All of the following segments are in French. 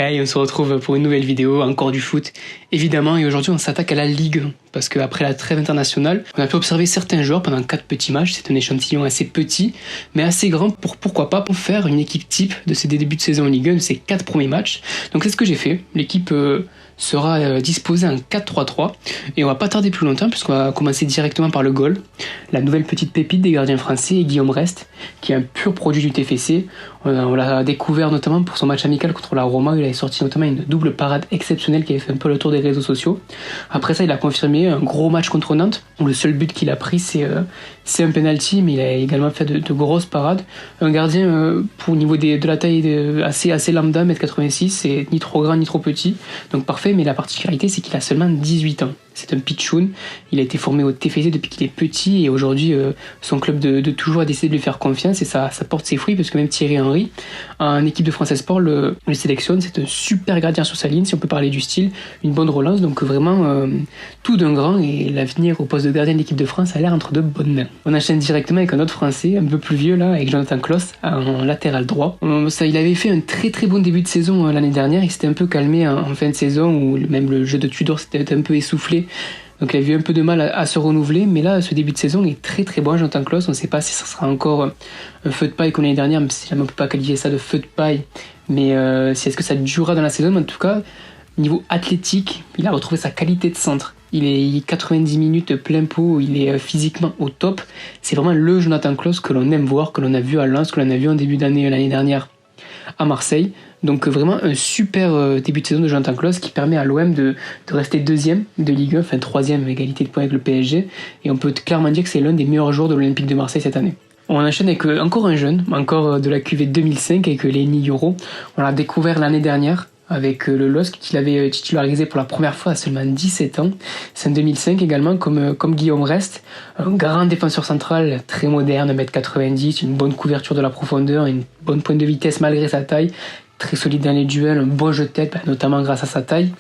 Hey, on se retrouve pour une nouvelle vidéo, encore du foot, évidemment, et aujourd'hui on s'attaque à la Ligue 1, parce qu'après la trêve internationale, on a pu observer certains joueurs pendant 4 petits matchs. C'est un échantillon assez petit, mais assez grand pour pourquoi pas pour faire une équipe type de ces débuts de saison en Ligue 1, de ces 4 premiers matchs. Donc c'est ce que j'ai fait, l'équipe sera disposée en 4-3-3, et on va pas tarder plus longtemps, puisqu'on va commencer directement par le goal, la nouvelle petite pépite des gardiens français, Guillaume Rest, qui est un pur produit du TFC. On l'a découvert notamment pour son match amical contre la Roma. Il avait sorti notamment une double parade exceptionnelle qui avait fait un peu le tour des réseaux sociaux. Après ça, il a confirmé un gros match contre Nantes, où le seul but qu'il a pris, c'est un penalty, mais il a également fait de grosses parades. Un gardien, pour au niveau de la taille assez lambda, 1m86, c'est ni trop grand ni trop petit, donc parfait, mais la particularité, c'est qu'il a seulement 18 ans. C'est un pitchoun, il a été formé au TFC depuis qu'il est petit, et aujourd'hui son club de toujours a décidé de lui faire confiance, et ça porte ses fruits, parce que même Thierry Henry, en équipe de France Sport, le sélectionne. C'est un super gardien sur sa ligne, si on peut parler du style, une bonne relance, donc vraiment tout d'un grand, et l'avenir au poste de gardien de l'équipe de France a l'air entre de bonnes mains. On enchaîne directement avec un autre Français, un peu plus vieux là, avec Jonathan Klaus, en latéral droit. Il avait fait un très très bon début de saison l'année dernière, il s'était un peu calmé en fin de saison, où même le jeu de Tudor s'était un peu essoufflé. Donc il a eu un peu de mal à se renouveler, mais là, ce début de saison est très très bon, Jonathan Klaus. On ne sait pas si ça sera encore un feu de paille comme l'année dernière, même si jamais on ne peut pas qualifier ça de feu de paille, mais si est-ce que ça durera dans la saison. Mais en tout cas, niveau athlétique, il a retrouvé sa qualité de centre. Il est 90 minutes plein pot, il est physiquement au top. C'est vraiment le Jonathan Klaus que l'on aime voir, que l'on a vu à Lens, que l'on a vu en début d'année l'année dernière à Marseille. Donc vraiment un super début de saison de Jonathan Klaus qui permet à l'OM de rester deuxième de Ligue 1, enfin troisième égalité de points avec le PSG, et on peut clairement dire que c'est l'un des meilleurs joueurs de l'Olympique de Marseille cette année. On enchaîne avec encore un jeune, encore de la QV 2005, avec Lenny Yoro. On l'a découvert l'année dernière avec le LOSC, qu'il avait titularisé pour la première fois à seulement 17 ans. C'est en 2005 également, comme Guillaume Rest, un grand défenseur central, très moderne, 1m90, une bonne couverture de la profondeur, une bonne pointe de vitesse malgré sa taille, très solide dans les duels, un bon jeu de tête, notamment grâce à sa taille.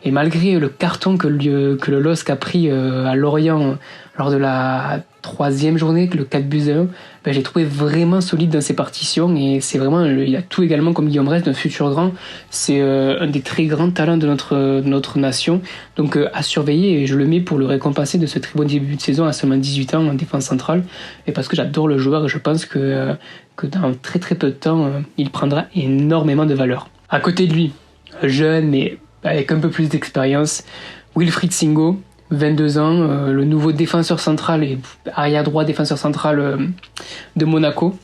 Et malgré le carton que le LOSC a pris à Lorient lors de la 3e journée, le 4-1, j'ai trouvé vraiment solide dans ses partitions, et c'est vraiment, il a tout également comme Guillaume Rest, d'un futur grand. C'est un des très grands talents de notre nation, donc à surveiller, et je le mets pour le récompenser de ce très bon début de saison à seulement 18 ans en défense centrale, et parce que j'adore le joueur, et je pense que dans très très peu de temps, il prendra énormément de valeur. À côté de lui, jeune mais avec un peu plus d'expérience, Wilfried Singo, 22 ans, le nouveau défenseur central et arrière droit défenseur central de Monaco,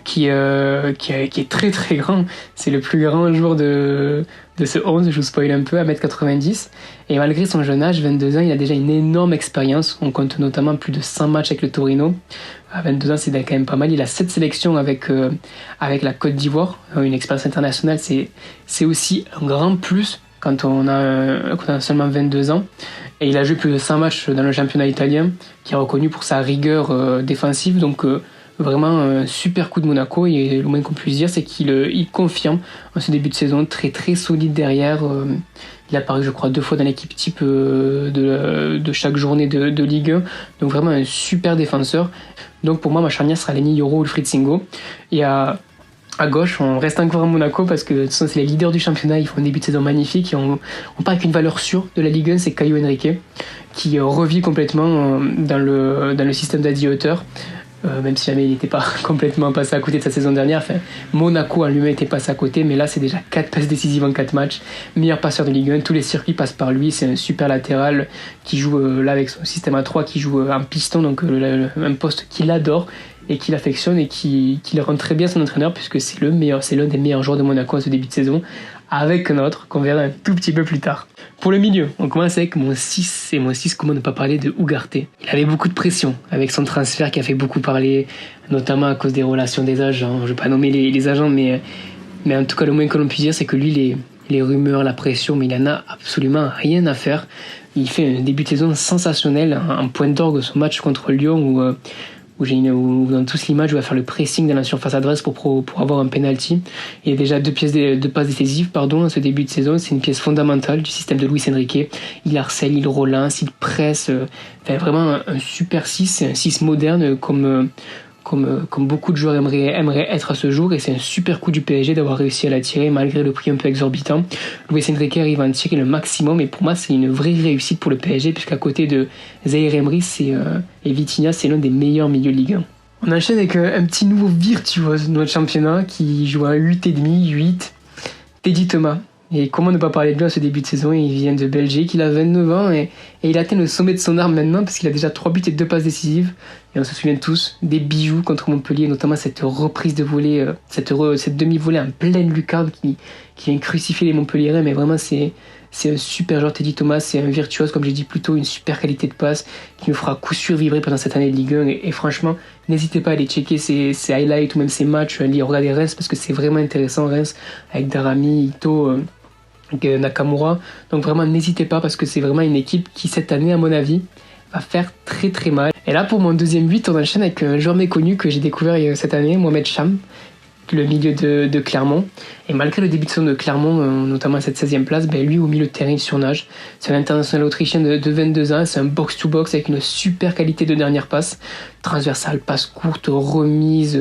qui est très très grand. C'est le plus grand joueur de ce 11, je vous spoil un peu, à 1m90. Et malgré son jeune âge, 22 ans, il a déjà une énorme expérience. On compte notamment plus de 100 matchs avec le Torino. À 22 ans, c'est quand même pas mal. Il a 7 sélections avec la Côte d'Ivoire. Une expérience internationale, c'est aussi un grand plus quand on a seulement 22 ans. Et il a joué plus de 100 matchs dans le championnat italien, qui est reconnu pour sa rigueur défensive. Donc vraiment un super coup de Monaco, et le moins qu'on puisse dire, c'est qu'il confirme en ce début de saison très très solide derrière. Il apparaît, je crois, 2 fois dans l'équipe type de chaque journée de Ligue 1. Donc vraiment un super défenseur. Donc pour moi, ma charnière sera Lenny Yoro ou Wilfried Singo. Et à gauche, on reste encore à Monaco, parce que de toute façon, c'est les leaders du championnat, ils font un début de saison magnifique, et on part avec une valeur sûre de la Ligue 1, c'est Caio Henrique, qui revit complètement dans le système d'Adi Hutter, même si jamais il n'était pas complètement passé à côté de sa saison dernière. Enfin, Monaco en lui-même était passé à côté, mais là c'est déjà 4 passes décisives en 4 matchs, meilleur passeur de Ligue 1, tous les circuits passent par lui, c'est un super latéral qui joue là avec son système à 3, qui joue en piston, donc un poste qu'il adore et qu'il affectionne, et qui le rend très bien son entraîneur, puisque c'est l'un des meilleurs joueurs de Monaco à ce début de saison, avec un autre qu'on verra un tout petit peu plus tard. Pour le milieu, on commence avec mon 6, et mon 6, comment ne pas parler de Ugarte. Il avait beaucoup de pression avec son transfert qui a fait beaucoup parler, notamment à cause des relations des agents. Je ne vais pas nommer les agents, mais en tout cas le moins que l'on puisse dire, c'est que lui, les rumeurs, la pression, mais il n'en a absolument rien à faire. Il fait un début de saison sensationnel, en point d'orgue son match contre Lyon, où dans tous l'image, où il va faire le pressing dans la surface adverse pour avoir un penalty. Il y a déjà 2 passes décisives dans ce début de saison. C'est une pièce fondamentale du système de Luis Enrique. Il harcèle, il relance, il presse. Vraiment un super 6, un 6 moderne, comme comme beaucoup de joueurs aimeraient être à ce jour, et c'est un super coup du PSG d'avoir réussi à l'attirer malgré le prix un peu exorbitant. Luis Enrique arrive à en tirer le maximum, et pour moi c'est une vraie réussite pour le PSG, puisqu'à côté de Zaïre Emery et Vitinha, c'est l'un des meilleurs milieux de Ligue 1. On enchaîne avec un petit nouveau virtuose de notre championnat qui joue à 8,5, Teddy Thomas. Et comment ne pas parler de lui à ce début de saison? Il vient de Belgique, il a 29 ans et il atteint le sommet de son art maintenant parce qu'il a déjà 3 buts et 2 passes décisives. Et on se souvient tous des bijoux contre Montpellier, notamment cette reprise de volée, cette demi-volée en pleine lucarne qui vient crucifier les Montpelliérains. Mais vraiment, c'est un super joueur, Teddy Thomas, c'est un virtuose, comme j'ai dit plus tôt, une super qualité de passe qui nous fera coup sûr vibrer pendant cette année de Ligue 1. Et franchement, n'hésitez pas à aller checker ses highlights ou même ses matchs, regarder Reims parce que c'est vraiment intéressant, Reims, avec Darami, Ito, Nakamura. Donc vraiment, n'hésitez pas parce que c'est vraiment une équipe qui, cette année, à mon avis, va faire très très mal. Et là, pour mon deuxième 8, on enchaîne avec un joueur méconnu que j'ai découvert cette année, Mohamed Cham, le milieu de Clermont. Et malgré le début de saison de Clermont, notamment à cette 16e place, lui au milieu de terrain il surnage. C'est un international autrichien de 22 ans, c'est un box-to-box avec une super qualité de dernière passe, transversale, passe courte, remise,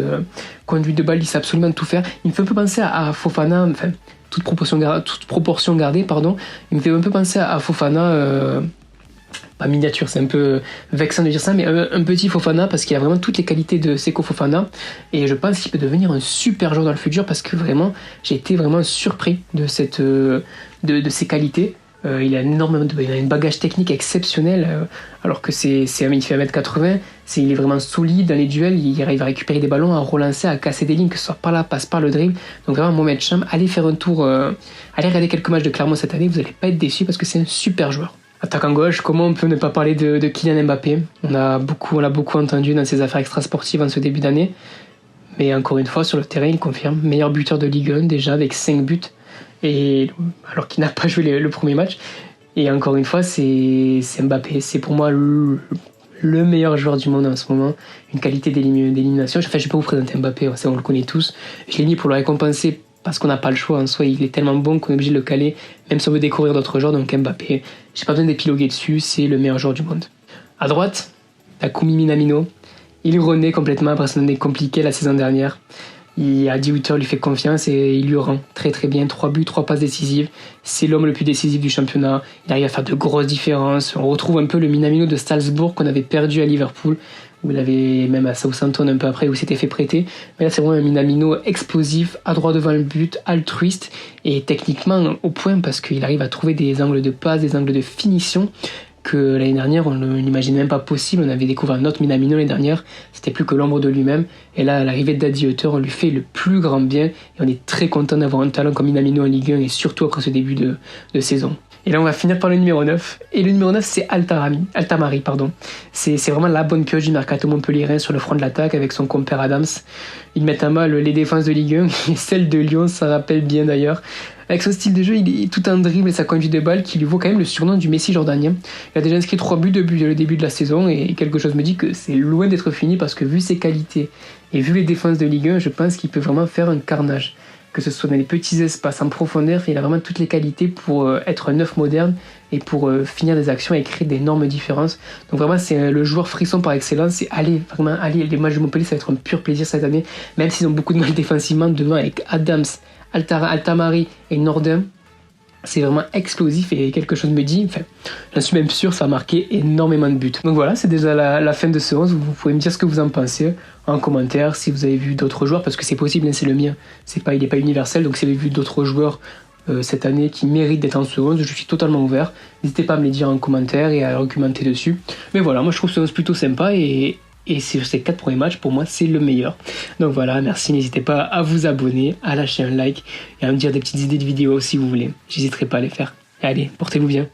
conduite de balle, il sait absolument tout faire. Il me fait un peu penser à Fofana, enfin toute proportion gardée, pardon. Il me fait un peu penser à Fofana, pas miniature, c'est un peu vexant de dire ça, mais un petit Fofana parce qu'il a vraiment toutes les qualités de Seko Fofana et je pense qu'il peut devenir un super joueur dans le futur parce que vraiment j'ai été vraiment surpris de ses qualités. Il a il a une bagage technique exceptionnel alors que il fait 1m80, il est vraiment solide dans les duels, il arrive à récupérer des ballons, à relancer, à casser des lignes, que ce soit par la passe, par le dribble. Donc vraiment Mohamed Cham, allez faire un tour, allez regarder quelques matchs de Clermont cette année, vous n'allez pas être déçus parce que c'est un super joueur. Attaquant gauche, comment on peut ne pas parler de Kylian Mbappé? On l'a beaucoup entendu dans ses affaires extrasportives en ce début d'année. Mais encore une fois, sur le terrain, il confirme. Meilleur buteur de Ligue 1 déjà avec 5 buts. Et, alors qu'il n'a pas joué le premier match. Et encore une fois, c'est Mbappé. C'est pour moi le meilleur joueur du monde en ce moment. Une qualité d'élimination. Enfin, je ne vais pas vous présenter Mbappé, ça on le connaît tous. Je l'ai mis pour le récompenser parce qu'on n'a pas le choix en soi, il est tellement bon qu'on est obligé de le caler, même si on veut découvrir d'autres joueurs. Donc Mbappé, j'ai pas besoin d'épiloguer dessus, c'est le meilleur joueur du monde. À droite, Takumi Minamino, il renaît complètement après son année compliquée la saison dernière. Adi Hutter lui fait confiance et il lui rend très très bien. 3 buts, 3 passes décisives, c'est l'homme le plus décisif du championnat, il arrive à faire de grosses différences. On retrouve un peu le Minamino de Salzbourg qu'on avait perdu à Liverpool, où il avait même à Southampton un peu après, où il s'était fait prêter. Mais là, c'est vraiment un Minamino explosif, à droit devant le but, altruiste, et techniquement au point, parce qu'il arrive à trouver des angles de passe, des angles de finition, que l'année dernière, on ne l'imaginait même pas possible. On avait découvert un autre Minamino l'année dernière, c'était plus que l'ombre de lui-même. Et là, à l'arrivée d'Adi Hutter, on lui fait le plus grand bien, et on est très content d'avoir un talent comme Minamino en Ligue 1, et surtout après ce début de saison. Et là, on va finir par le numéro 9. Et le numéro 9, c'est Altamari. C'est vraiment la bonne pioche du mercato montpelliérain sur le front de l'attaque avec son compère Adams. Ils mettent à mal les défenses de Ligue 1 et celle de Lyon, ça rappelle bien d'ailleurs. Avec son style de jeu, il est tout un dribble et sa conduite de balle qui lui vaut quand même le surnom du Messi jordanien. Il a déjà inscrit 3 buts depuis le début de la saison et quelque chose me dit que c'est loin d'être fini parce que vu ses qualités et vu les défenses de Ligue 1, je pense qu'il peut vraiment faire un carnage. Que ce soit dans les petits espaces, en profondeur, il a vraiment toutes les qualités pour être un neuf moderne et pour finir des actions et créer d'énormes différences. Donc vraiment, c'est le joueur frisson par excellence. Et allez, les matchs de Montpellier, ça va être un pur plaisir cette année, même s'ils ont beaucoup de mal défensivement, devant avec Adams, Altamari et Nordin. C'est vraiment explosif et quelque chose me dit, enfin, j'en suis même sûr, ça a marqué énormément de buts. Donc voilà, c'est déjà la fin de ce 11. Vous pouvez me dire ce que vous en pensez en commentaire, si vous avez vu d'autres joueurs, parce que c'est possible, c'est le mien. Il n'est pas universel, donc si vous avez vu d'autres joueurs cette année qui méritent d'être en ce 11, je suis totalement ouvert. N'hésitez pas à me les dire en commentaire et à argumenter dessus. Mais voilà, moi je trouve ce 11 plutôt sympa et sur ces 4 premiers matchs, pour moi, c'est le meilleur. Donc voilà, merci, n'hésitez pas à vous abonner, à lâcher un like et à me dire des petites idées de vidéos si vous voulez. J'hésiterai pas à les faire. Et allez, portez-vous bien.